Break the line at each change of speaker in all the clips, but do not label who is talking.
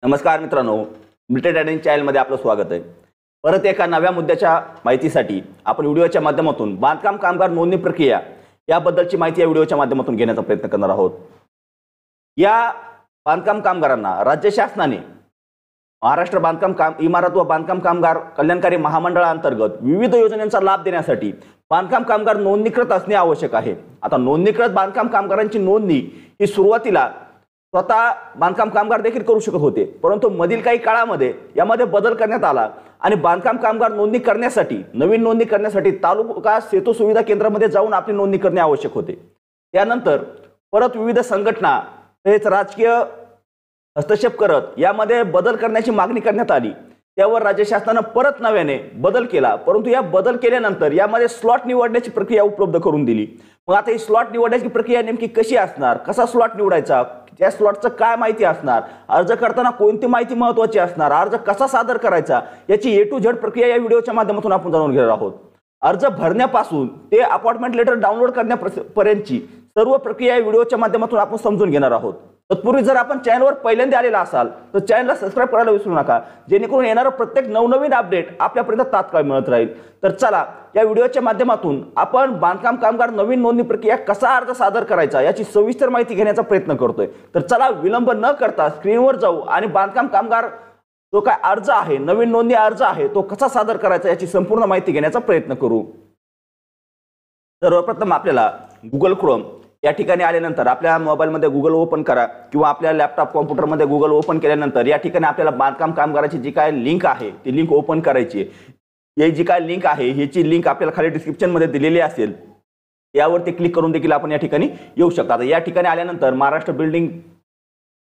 नमस्कार मित्रांनो, military training चॅनलमध्ये आपलं स्वागत आहे। परत एका नव्या मुद्द्याच्या माहितीसाठी आपण व्हिडिओच्या माध्यमातून बांधकाम कामगार नोंदणी प्रक्रिया याबद्दलची माहिती या व्हिडिओच्या माध्यमातून घेण्याचा प्रयत्न करणार आहोत। या बांधकाम कामगारांना राज्य शासनाने महाराष्ट्र इमारत व बांधकाम कामगार कल्याणकारी महामंडळाअंतर्गत विविध योजनांचा लाभ देण्यासाठी बांधकाम कामगार नोंदणीकृत असणे आवश्यक आहे। आता नोंदणीकृत बांधकाम कामगारांची नोंदणी ही सुरुवातीला स्वतः बांधकाम कामगार देखील करू शकत होते, परंतु मधील काही काळामध्ये यामध्ये बदल करण्यात आला आणि बांधकाम कामगार नोंदणी करण्यासाठी नवीन नोंदणी करण्यासाठी तालुका सेतू सुविधा केंद्रामध्ये जाऊन आपली नोंदणी करणे आवश्यक होते। त्यानंतर परत विविध संघटना तसेच राजकीय हस्तक्षेप करत यामध्ये बदल करण्याची मागणी करण्यात आली। त्यावर राज्य शासनाने परत नव्याने बदल केला, परंतु या बदल केल्यानंतर यामध्ये स्लॉट निवडण्याची प्रक्रिया उपलब्ध करून दिली। मग आता ही स्लॉट निवडण्याची प्रक्रिया नेमकी कशी असणार, कसा स्लॉट निवडायचा, त्या स्लॉटचं काय माहिती असणार, अर्ज करताना कोणती माहिती महत्त्वाची असणार, अर्ज कसा सादर करायचा याची A to Z प्रक्रिया या व्हिडिओच्या माध्यमातून आपण जाणून घेणार आहोत। अर्ज भरण्यापासून ते अपॉइंटमेंट लेटर डाउनलोड करण्यापर्यंतची सर्व प्रक्रिया या व्हिडिओच्या माध्यमातून आपण समजून घेणार आहोत। तत्पूर्वी जर आपण चॅनलवर पहिल्यांदा आलेला असाल तर चॅनलला सबस्क्राइब करायला विसरू नका, जेणेकरून येणारा प्रत्येक नवनवीन अपडेट आपल्यापर्यंत तात्काळ मिळत राहील। तर चला या व्हिडिओच्या माध्यमातून आपण बांधकाम कामगार नवीन नोंदणी प्रक्रिया कसा अर्ज सादर करायचा याची सविस्तर माहिती घेण्याचा प्रयत्न करतोय। तर चला विलंब न करता स्क्रीनवर जाऊ आणि बांधकाम कामगार जो काय अर्ज आहे, नवीन नोंदणी अर्ज आहे, तो कसा सादर करायचा याची संपूर्ण माहिती घेण्याचा प्रयत्न करू। सर्वप्रथम आपल्याला गुगल क्रोम या ठिकाणी आल्यानंतर आपल्या मोबाईलमध्ये गुगल ओपन करा किंवा आपल्या लॅपटॉप कॉम्प्युटरमध्ये गुगल ओपन केल्यानंतर या ठिकाणी आपल्याला बांधकाम कामगाराची जी काय लिंक आहे ती लिंक ओपन करायची। ही जी काय लिंक आहे ह्याची लिंक आपल्याला खाली डिस्क्रिप्शन मध्ये दिलेली असेल, यावरती क्लिक करून देखील आपण या ठिकाणी येऊ शकता। आता या ठिकाणी आल्यानंतर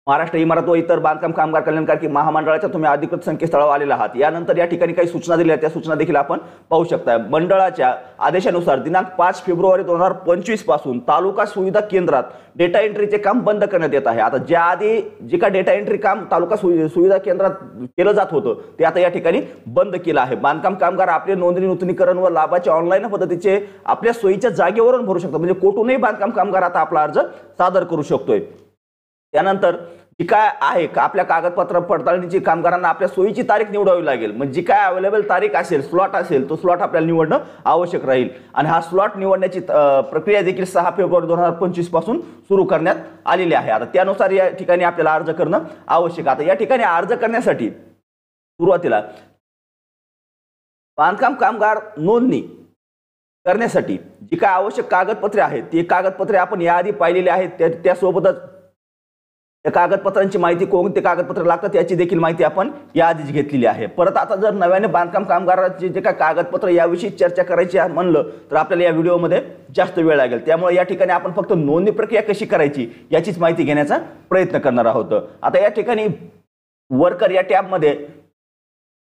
महाराष्ट्र इमारत व इतर बांधकाम कामगार कल्याणकारी महामंडळाच्या तुम्ही अधिकृत संकेतस्थळावर आलेला आहात। यानंतर या ठिकाणी काही सूचना दिल्या आहेत, त्या सूचना देखील आपण पाहू शकता। मंडळाच्या आदेशानुसार दिनांक 5 फेब्रुवारी 2025 पासून तालुका सुविधा केंद्रात डेटा एंट्रीचे काम बंद करण्यात येत आहे। आता ज्या आधी जे का डेटा एंट्री काम तालुका सुविधा केंद्रात केलं जात होतं ते आता या ठिकाणी बंद केलं आहे। बांधकाम कामगार आपले नोंदणी नूतनीकरण व लाभाचे ऑनलाईन पद्धतीचे आपल्या सोयीच्या जागेवरून भरू शकतात, म्हणजे कोठूनही बांधकाम कामगार आता आपला अर्ज सादर करू शकतोय। त्यानंतर जी काय आहे आपल्या कागदपत्र पडताळणीची कामगारांना आपल्या सोयीची तारीख निवडावी लागेल, म्हणजे जी काय अवेलेबल तारीख असेल, स्लॉट असेल, तो स्लॉट आपल्याला निवडणं आवश्यक राहील। आणि हा स्लॉट निवडण्याची प्रक्रिया देखील 6 फेब्रुवारी 2025 पासून सुरू करण्यात आलेली आहे। आता त्यानुसार या ठिकाणी आपल्याला अर्ज करणं आवश्यक। आता या ठिकाणी अर्ज करण्यासाठी सुरुवातीला बांधकाम कामगार नोंदणी करण्यासाठी जी काय आवश्यक कागदपत्रे आहेत ती कागदपत्रे आपण याआधी पाहिलेली आहेत, त्यासोबतच या कागदपत्रांची माहिती, कोणते कागदपत्र लागतात याची देखील माहिती आपण याआधीच घेतलेली आहे। परत आता जर नव्याने बांधकाम कामगारांचे जे काय कागदपत्र याविषयी चर्चा करायची म्हणलं तर आपल्याला या व्हिडिओमध्ये जास्त वेळ लागेल, त्यामुळे या ठिकाणी आपण फक्त नोंदणी प्रक्रिया कशी करायची याचीच माहिती घेण्याचा प्रयत्न करणार आहोत। आता या ठिकाणी वर्कर या टॅबमध्ये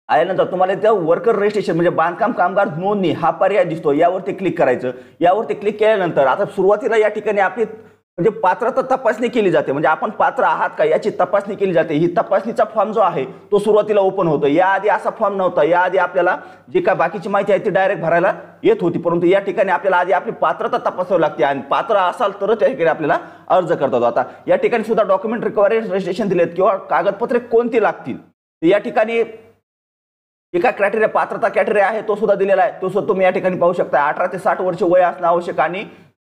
आल्यानंतर तुम्हाला इथं वर्कर रजिस्ट्रेशन म्हणजे बांधकाम कामगार नोंदणी हा पर्याय दिसतो, यावरती क्लिक करायचं। यावरती क्लिक केल्यानंतर आता सुरुवातीला या ठिकाणी आपली म्हणजे पात्रता तपासणी केली जाते, म्हणजे आपण पात्र आहात का याची तपासणी केली जाते। ही तपासणीचा फॉर्म जो आहे तो सुरुवातीला ओपन होतो, याआधी असा फॉर्म नव्हता। याआधी आपल्याला जी काय बाकीची माहिती आहे ती डायरेक्ट भरायला येत होती, परंतु या ठिकाणी आपल्याला आधी आपली पात्रता तपासावी लागते आणि पात्र असाल तरच या ठिकाणी आपल्याला अर्ज करता येतो। आता या ठिकाणी सुद्धा डॉक्युमेंट रिक्वायर्ड रजिस्ट्रेशन दिलेत किंवा कागदपत्रे कोणती लागतील या ठिकाणी जे काय क्रायटेरिया पात्रता क्रायटेरिया आहे तो सुद्धा दिलेला आहे, तो सुद्धा तुम्ही या ठिकाणी पाहू शकता। 18 ते 60 वर्ष वय असणं आवश्यक आणि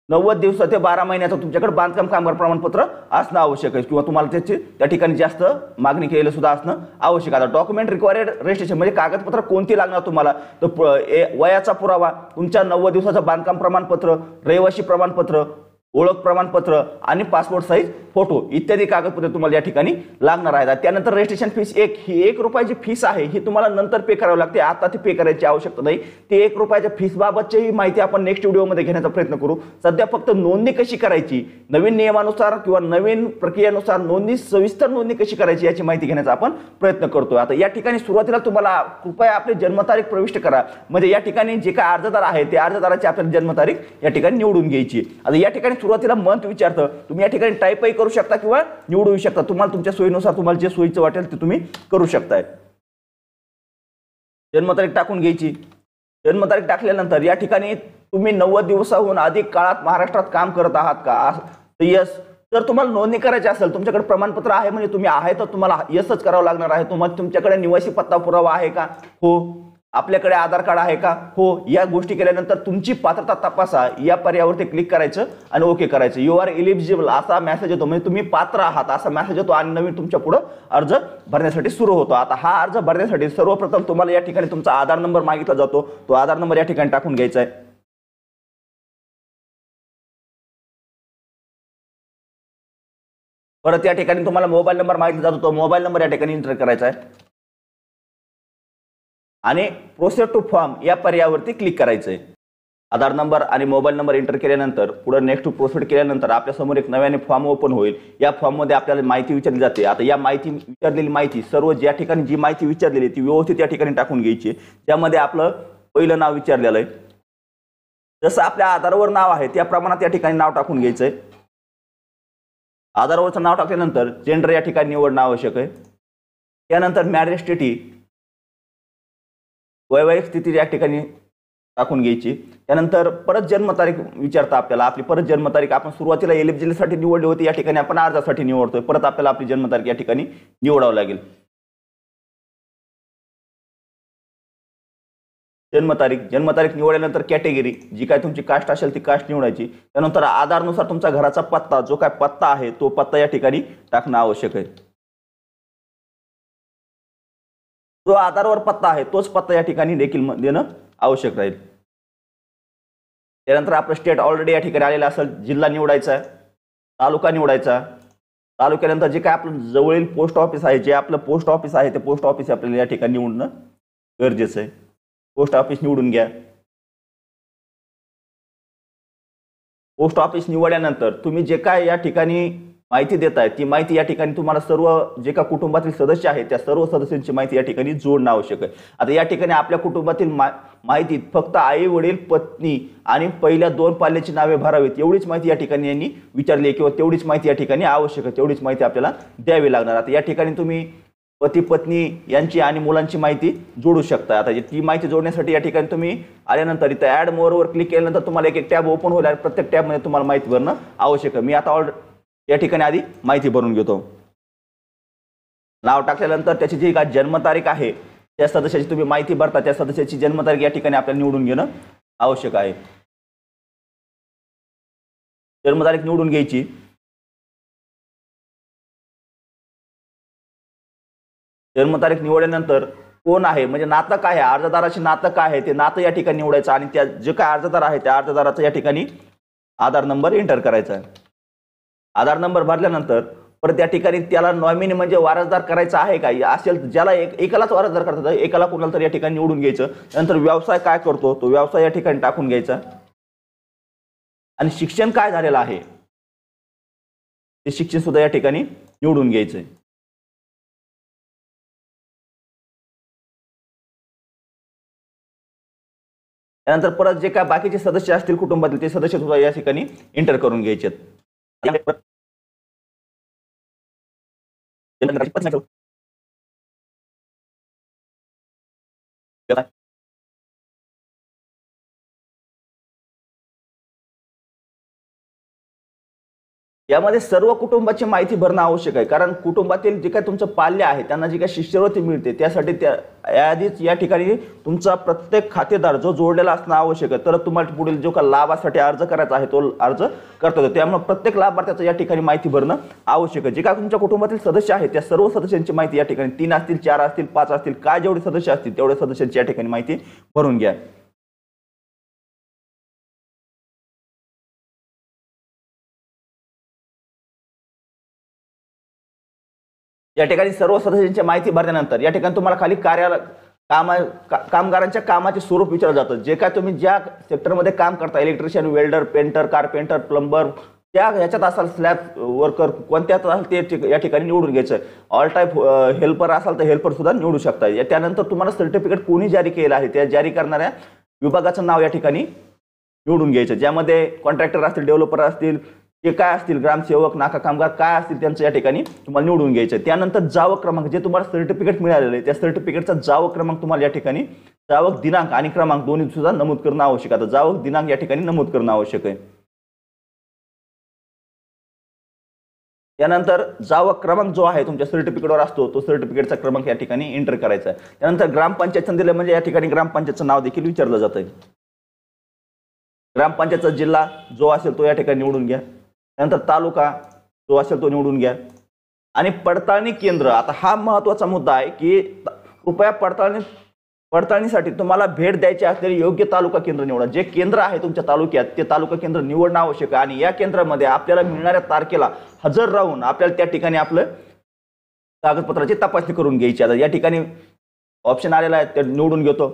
90 दिवस ते 12 महिन्याचं तुमच्याकडे बांधकाम कामगार प्रमाणपत्र असणं आवश्यक आहे किंवा तुम्हाला त्याची त्या ठिकाणी जास्त मागणी केलेलं सुद्धा असणं आवश्यक आहे। आता डॉक्युमेंट रिक्वायर्ड रजिस्ट्रेशन म्हणजे कागदपत्र कोणती लागणार तुम्हाला, तर वयाचा पुरावा, तुमच्या 90 दिवसाचं बांधकाम प्रमाणपत्र, रहिवासी प्रमाणपत्र, ओळख प्रमाणपत्र आणि पासपोर्ट साईज फोटो इत्यादी कागदपत्रे तुम्हाला या ठिकाणी लागणार आहेत। त्यानंतर रजिस्ट्रेशन फीस ही 1 रुपयाची फीस आहे, ही तुम्हाला नंतर पे करावी लागते, आता ती पे करायची आवश्यकता नाही। ती 1 रुपयाच्या फीस बाबतची ही माहिती आपण नेक्स्ट व्हिडिओमध्ये घेण्याचा प्रयत्न करू। सध्या फक्त नोंदणी कशी करायची, नवीन नियमानुसार किंवा नवीन प्रक्रियेनुसार सविस्तर नोंदणी कशी करायची याची माहिती घेण्याचा आपण प्रयत्न करतोय। आता या ठिकाणी सुरुवातीला तुम्हाला कृपया आपली जन्मतारीख प्रविष्ट करा, म्हणजे या ठिकाणी जे काय अर्जदार आहे ते अर्जदाराची आपल्याला जन्मतारीख या ठिकाणी निवडून घ्यायची। आता या ठिकाणी सुरुवातीला मंथ विचारतं, तुम्ही या ठिकाणी टाईपही करू शकता किंवा निवडू शकता, तुम्हाला तुमच्या सोयीनुसार तुम्हाला जे सोयीचं वाटेल ते तुम्ही करू शकताय। जन्मतारीख टाकून घ्यायची। जन्मतारीख टाकल्यानंतर या ठिकाणी तुम्ही 90 दिवसाहून अधिक काळात महाराष्ट्रात काम करत आहात का, यस जर तुम्हाला नोंदणी करायची असेल, तुमच्याकडे प्रमाणपत्र आहे म्हणजे तुम्ही आहे तर तुम्हाला यसच करावं लागणार आहे. तुम्हाला तुमच्याकडे निवासी पत्ता पुरावा आहे का? हो. आपल्याकडे आधार कार्ड आहे का? हो. या गोष्टी केल्यानंतर तुमची पात्रता तपासा या पर्यायावरती क्लिक करायचं आणि ओके करायचं. यू आर एलिजिबल असा मेसेज येतो, म्हणजे तुम्ही पात्र आहात असा मेसेज येतो आणि नवीन तुमच्या पुढे अर्ज भरण्यासाठी सुरू होतो. आता हा अर्ज भरण्यासाठी सर्वप्रथम तुम्हाला या ठिकाणी तुमचा आधार नंबर मागितला जातो. तो आधार नंबर या ठिकाणी टाकून घ्यायचा आहे. परत या ठिकाणी तुम्हाला मोबाईल नंबर मागितला जातो. तो मोबाईल नंबर या ठिकाणी एंटर करायचा आहे आणि प्रोसेस टू फॉर्म या पर्यायावरती क्लिक करायचं आहे. आधार नंबर आणि मोबाईल नंबर एंटर केल्यानंतर पुढे नेक्स्ट टू प्रोसीड केल्यानंतर आपल्यासमोर एक नव्याने फॉर्म ओपन होईल. या फॉर्ममध्ये आपल्याला माहिती विचारली जाते. आता या विचारलेली माहिती सर्व ज्या ठिकाणी जी माहिती विचारलेली ती व्यवस्थित या ठिकाणी टाकून घ्यायची. ज्यामध्ये आपलं पहिलं नाव विचारलेलं आहे, जसं आपल्या आधारवर नाव आहे त्या प्रमाणात या ठिकाणी नाव टाकून घ्यायचं आहे. आधारवरचं नाव टाकल्यानंतर जेंडर या ठिकाणी निवडणं आवश्यक आहे. त्यानंतर मॅरेज स्टेटस वैवाहिक स्थिती या ठिकाणी टाकून घ्यायची. त्यानंतर परत जन्मतारीख विचारता आपल्याला. आपली परत जन्मतारीख आपण सुरुवातीला एलिजिबिलिटीसाठी निवडली होती, या ठिकाणी आपण अर्जासाठी निवडतोय. परत आपल्याला आपली जन्मतारीख या ठिकाणी निवडावं लागेल. जन्मतारीख निवडल्यानंतर कॅटेगरी जी काय तुमची कास्ट असेल ती कास्ट निवडायची. त्यानंतर आधारनुसार तुमचा घराचा पत्ता जो काय पत्ता आहे तो पत्ता या ठिकाणी टाकणं आवश्यक आहे. जो आधारवर पत्ता आहे तोच पत्ता या ठिकाणी देखील देणं आवश्यक राहील. त्यानंतर आपलं स्टेट ऑलरेडी या ठिकाणी आलेलं असेल. जिल्हा निवडायचा आहे, तालुका निवडायचा. तालुक्यानंतर जे काय आपलं जवळील पोस्ट ऑफिस आहे, जे आपलं पोस्ट ऑफिस आहे ते पोस्ट ऑफिस आपल्याला या ठिकाणी निवडणं गरजेचं आहे. पोस्ट ऑफिस निवडून घ्या. पोस्ट ऑफिस निवडल्यानंतर तुम्ही जे काय या ठिकाणी माहिती देताय ती माहिती या ठिकाणी तुम्हाला सर्व जे का कुटुंबातील सदस्य आहेत त्या सर्व सदस्यांची माहिती या ठिकाणी जोडणं आवश्यक आहे. आता या ठिकाणी आपल्या कुटुंबातील माहितीत फक्त आई वडील पत्नी आणि पहिल्या 2 पाल्याची नावे भरावीत एवढीच माहिती या ठिकाणी यांनी विचारली किंवा तेवढीच माहिती या ठिकाणी आवश्यक आहे. तेवढीच माहिती आपल्याला द्यावी लागणार. आता या ठिकाणी तुम्ही पती पत्नी यांची आणि मुलांची माहिती जोडू शकता. आता ती माहिती जोडण्यासाठी या ठिकाणी तुम्ही आल्यानंतर इथं ॲड मोरवर क्लिक केल्यानंतर तुम्हाला एक टॅब ओपन होईल आणि प्रत्येक टॅबमध्ये तुम्हाला माहिती भरणं आवश्यक आहे. मी आता या ठिकाणी आधी माहिती भरून घेतो. नाव टाकल्यानंतर त्याची जी काय जन्मतारीख आहे त्या सदस्याची तुम्ही माहिती भरता, त्या सदस्याची जन्मतारीख या ठिकाणी आपल्याला निवडून घेणं आवश्यक आहे. जन्मतारीख निवडून घ्यायची. जन्मतारीख निवडल्यानंतर कोण आहे म्हणजे नातं काय आहे, अर्जदाराचे नातं काय आहे ते नातं या ठिकाणी निवडायचं आणि त्या जे काय अर्जदार आहे त्या अर्जदाराचा या ठिकाणी आधार नंबर एंटर करायचा आहे. आधार नंबर भरल्यानंतर परत या ठिकाणी त्याला नॉमिनी म्हणजे वारसदार करायचा आहे का असेल, ज्याला एकालाच वारसदार करतात एकाला कोणाला तर या ठिकाणी निवडून घ्यायचं. नंतर व्यवसाय काय करतो तो व्यवसाय या ठिकाणी टाकून घ्यायचा आणि शिक्षण काय झालेलं आहे ते शिक्षण सुद्धा या ठिकाणी निवडून घ्यायचंय. त्यानंतर परत जे काय बाकीचे सदस्य असतील कुटुंबातील ते सदस्य सुद्धा या ठिकाणी एंटर करून घ्यायचे. यामध्ये सर्व कुटुंबाची माहिती भरणं आवश्यक आहे, कारण कुटुंबातील जे काय तुमचं पाल्य आहे त्यांना जी काय शिष्यवृत्ती मिळते त्यासाठी आधीच या ठिकाणी तुमचा प्रत्येक खातेदार जो जोडलेला असणं आवश्यक आहे. तर तुम्हाला पुढील जो काय लाभासाठी अर्ज करायचा आहे तो अर्ज करता येतो. त्यामुळे प्रत्येक लाभार्थ्याचं या ठिकाणी माहिती भरणं आवश्यक आहे. जे काय तुमच्या कुटुंबातील सदस्य आहेत त्या सर्व सदस्यांची माहिती या ठिकाणी 3 असतील 4 असतील 5 असतील काय जेवढे सदस्य असतील तेवढ्या सदस्यांची या ठिकाणी माहिती भरून घ्या. या ठिकाणी सर्व सदस्यांची माहिती भरल्यानंतर या ठिकाणी तुम्हाला खाली कामगारांच्या कामाचे स्वरूप विचारलं जातं. जे काय तुम्ही ज्या सेक्टरमध्ये काम करता electrician, welder, painter, carpenter, plumber त्या ह्याच्यात असाल स्लॅब वर्कर कोणत्यात असाल ते या ठिकाणी निवडून घ्यायचं. ऑल टाईप हेल्पर असाल तर हेल्पर सुद्धा निवडू शकता. त्यानंतर तुम्हाला सर्टिफिकेट कोणी जारी केलं आहे त्या जारी करणाऱ्या विभागाचं नाव या ठिकाणी निवडून घ्यायचं. ज्यामध्ये कॉन्ट्रॅक्टर असतील, डेव्हलपर असतील, जे काय असतील ग्रामसेवक, नाका कामगार काय असतील त्यांचं या ठिकाणी तुम्हाला निवडून घ्यायचं. त्यानंतर जावक क्रमांक जे तुम्हाला सर्टिफिकेट मिळालेलं आहे त्या सर्टिफिकेटचा जावक क्रमांक तुम्हाला या ठिकाणी जावक दिनांक आणि क्रमांक दोन्ही सुद्धा नमूद करणं आवश्यक आहे. आता जावक दिनांक या ठिकाणी नमूद करणं आवश्यक आहे. त्यानंतर जावा क्रमांक जो आहे तुमच्या सर्टिफिकेटवर असतो तो सर्टिफिकेटचा क्रमांक या ठिकाणी एंटर करायचा आहे। त्यानंतर ग्रामपंचायत दिलं म्हणजे या ठिकाणी ग्रामपंचायतचं नाव देखील विचारलं जातं। ग्रामपंचायतचा जिल्हा जो असेल तो या ठिकाणी निवडून घ्या। त्यानंतर तालुका जो असेल तो निवडून घ्या आणि पडताळणी केंद्र, आता हा महत्त्वाचा मुद्दा आहे की कृपया पडताळणीसाठी तुम्हाला भेट द्यायची असलेले योग्य तालुका केंद्र निवडा। जे केंद्र आहे तुमच्या तालुक्यात ते तालुका केंद्र निवडणं आवश्यक आहे आणि या केंद्रामध्ये आपल्याला मिळणाऱ्या तारखेला हजर राहून आपल्याला त्या ठिकाणी आपलं कागदपत्राची तपासणी करून घ्यायची। आता या ठिकाणी ऑप्शन आलेला आहे ते निवडून घेतो।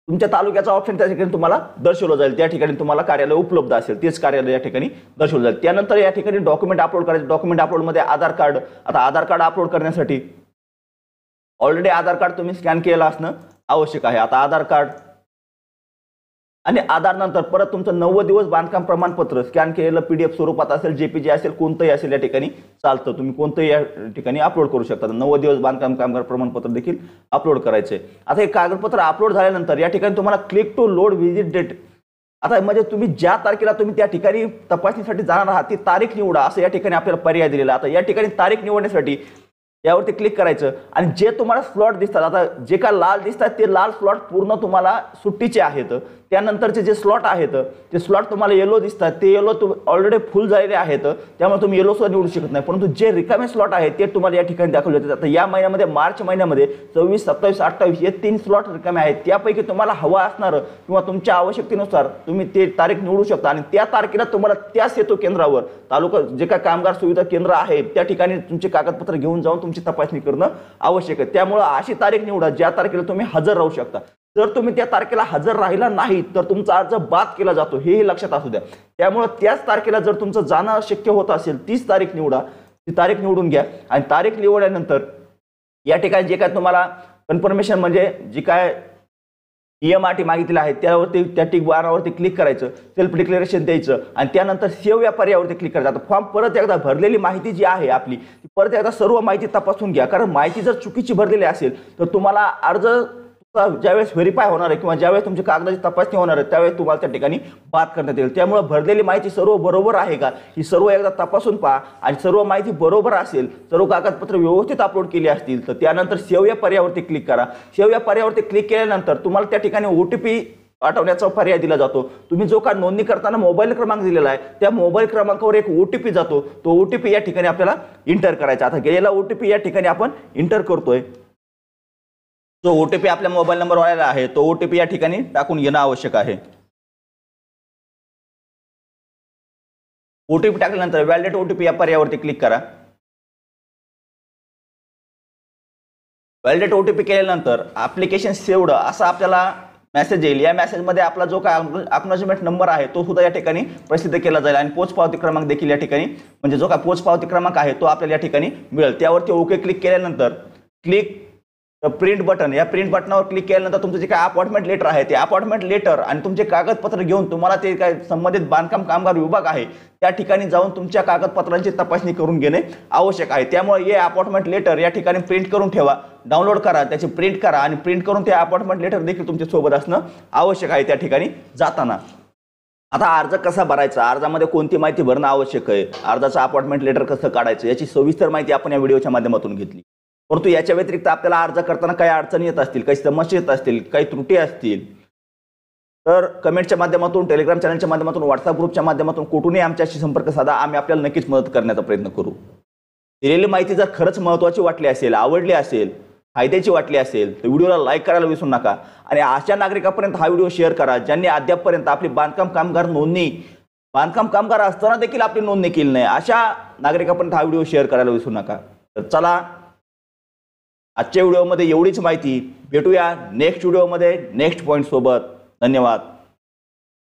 तुमच्या तालुक्याचा ऑप्शन त्या ठिकाणी तुम्हाला दर्शवलं जाईल, त्या ठिकाणी तुम्हाला कार्यालय उपलब्ध असेल तेच कार्यालय या ठिकाणी दर्शवलं जाईल। त्यानंतर या ठिकाणी डॉक्युमेंट अपलोड करायचे। डॉक्युमेंट अपलोडमध्ये आधार कार्ड, आता आधार कार्ड अपलोड करण्यासाठी ऑलरेडी आधार कार्ड तुम्ही स्कॅन केलेलं असणं आवश्यक आहे। आता आधार कार्ड आणि आधार नंतर परत तुमचं 90 दिवस बांधकाम प्रमाणपत्र स्कॅन केलेलं PDF स्वरूपात असेल, JPG असेल, कोणतंही असेल या ठिकाणी चालतं, तुम्ही कोणतंही या ठिकाणी अपलोड करू शकता। 90 दिवस बांधकाम कामगार प्रमाणपत्र देखील अपलोड करायचे। आता हे कागदपत्र अपलोड झाल्यानंतर या ठिकाणी तुम्हाला click to load visit date, आता म्हणजे तुम्ही ज्या तारखेला तुम्ही त्या ठिकाणी तपासणीसाठी जाणार आहात ती तारीख निवडा असं या ठिकाणी आपल्याला पर्याय दिलेला। आता या ठिकाणी तारीख निवडण्यासाठी यावरती क्लिक करायचं आणि जे तुम्हाला स्लॉट दिसतात, आता जे काय लाल दिसतात ते लाल स्लॉट पूर्ण तुम्हाला सुट्टीचे आहेत। त्यानंतरचे जे स्लॉट आहेत ते स्लॉट तुम्हाला येलो दिसतात, ते येलो ऑलरेडी फुल झालेले आहेत, त्यामुळे तुम्ही येलो सुद्धा निवडू शकत नाही। परंतु जे रिकामे स्लॉट आहेत ते तुम्हाला या ठिकाणी दाखवले जातात। आता या महिन्यामध्ये मार्च महिन्यामध्ये 24, 27, 28 हे 3 स्लॉट रिकामे आहेत। त्यापैकी तुम्हाला हवा असणार किंवा तुमच्या आवश्यकतेनुसार तुम्ही ते तारीख निवडू शकता आणि त्या तारखेला तुम्हाला त्या सेतू केंद्रावर तालुका जे काय कामगार सुविधा केंद्र आहे त्या ठिकाणी तुमचे कागदपत्र घेऊन जाऊन तुमची तपासणी करणं आवश्यक आहे। त्यामुळे अशी तारीख निवडा ज्या तारखेला तुम्ही हजर राहू शकता। जर तुम्ही त्या तारखेला हजर राहिला नाही तर तुमचा अर्ज बाद केला जातो, हे लक्षात असू द्या। त्यामुळे त्याच तारखेला जर तुमचं जाणं शक्य होत असेल तीच तारीख निवडा, ती तारीख निवडून घ्या आणि तारीख निवडल्यानंतर या ठिकाणी जे काय तुम्हाला कन्फर्मेशन म्हणजे जी काय EMRT मागितलेलं आहे त्यावरती त्या टिक बारावरती क्लिक करायचं, सेल्फ डिक्लेरेशन द्यायचं आणि त्यानंतर सेव्ह या पर्यायावरती क्लिक करायचं। आता फॉर्म परत एकदा भरलेली माहिती जी आहे आपली ती परत एकदा सर्व माहिती तपासून घ्या, कारण माहिती जर चुकीची भरलेली असेल तर तुम्हाला अर्ज ज्यावेळेस व्हेरीफाय होणार आहे किंवा ज्यावेळेस तुमची कागदाची तपासणी होणार आहे त्यावेळेस तुम्हाला त्या ठिकाणी बाद करण्यात येईल। त्यामुळे भरलेली माहिती सर्व बरोबर आहे का ही सर्व एकदा तपासून पहा आणि सर्व माहिती बरोबर असेल, सर्व कागदपत्र व्यवस्थित अपलोड केली असतील तर त्यानंतर सेव्ह या पर्यायावरती क्लिक करा। सेव्ह या पर्यायावरती क्लिक केल्यानंतर तुम्हाला त्या ठिकाणी OTP पाठवण्याचा पर्याय दिला जातो। तुम्ही जो का नोंदणी करताना मोबाईल क्रमांक दिलेला आहे त्या मोबाईल क्रमांकावर एक OTP जातो, तो OTP या ठिकाणी आपल्याला इंटर करायचा। आता गेलेला OTP या ठिकाणी आपण इंटर करतोय, जो OTP आपल्या मोबाईल नंबरवर आलेला आहे तो OTP या ठिकाणी टाकून घेणं आवश्यक आहे। OTP टाकल्यानंतर व्हॅलिडेट OTP या पर्यायावरती क्लिक करा। व्हॅलिडेट OTP केल्यानंतर ॲप्लिकेशन सेव्हड असा आपल्याला मेसेज येईल। या मेसेजमध्ये आपला जो काय अॅक्नॉलेजमेंट नंबर आहे तो सुद्धा या ठिकाणी प्रसिद्ध केला जाईल आणि पोचपावती क्रमांक देखील या ठिकाणी म्हणजे जो काय पोचपावती क्रमांक आहे तो आपल्याला या ठिकाणी मिळेल। त्यावरती ओके क्लिक केल्यानंतर क्लिक प्रिंट बटन, या प्रिंट बटनावर क्लिक केल्यानंतर तुमचं जे काय अपॉइंटमेंट लेटर आहे ते अपॉइंटमेंट लेटर आणि तुमचे कागदपत्र घेऊन तुम्हाला ते काय संबंधित बांधकाम कामगार विभाग आहे त्या ठिकाणी जाऊन तुमच्या कागदपत्रांची तपासणी करून घेणे आवश्यक आहे। त्यामुळे हे अपॉइंटमेंट लेटर या ठिकाणी प्रिंट करून ठेवा, डाउनलोड करा, त्याची प्रिंट करा आणि प्रिंट करून ते अपॉइंटमेंट लेटर देखील तुमच्या सोबत असणं आवश्यक आहे त्या ठिकाणी जाताना। आता अर्ज कसा भरायचा, अर्जामध्ये कोणती माहिती भरणं आवश्यक आहे, अर्जाचं अपॉइंटमेंट लेटर कसं काढायचं याची सविस्तर माहिती आपण या व्हिडिओच्या माध्यमातून घेतली। परंतु याच्या व्यतिरिक्त आपल्याला अर्ज करताना काही अडचणी येत असतील, काही समस्या येत असतील, काही त्रुटी असतील तर कमेंटच्या माध्यमातून, टेलिग्राम चॅनलच्या माध्यमातून, व्हॉट्सअप ग्रुपच्या माध्यमातून कुठूनही आमच्याशी संपर्क साधा, आम्ही आपल्याला नक्कीच मदत करण्याचा प्रयत्न करू। दिलेली माहिती जर खरंच महत्त्वाची वाटली असेल, आवडली असेल, फायद्याची वाटली असेल तर व्हिडिओला लाईक करायला विसरू नका आणि अशा नागरिकांपर्यंत हा व्हिडिओ शेअर करा ज्यांनी अद्यापपर्यंत आपली बांधकाम कामगार नोंदणी, बांधकाम कामगार असताना देखील आपली नोंदणी केली नाही, अशा नागरिकांपर्यंत हा व्हिडिओ शेअर करायला विसरू नका। तर चला आजच्या व्हिडिओमध्ये एवढीच माहिती, भेटूया नेक्स्ट व्हिडिओमध्ये नेक्स्ट पॉईंट सोबत। धन्यवाद।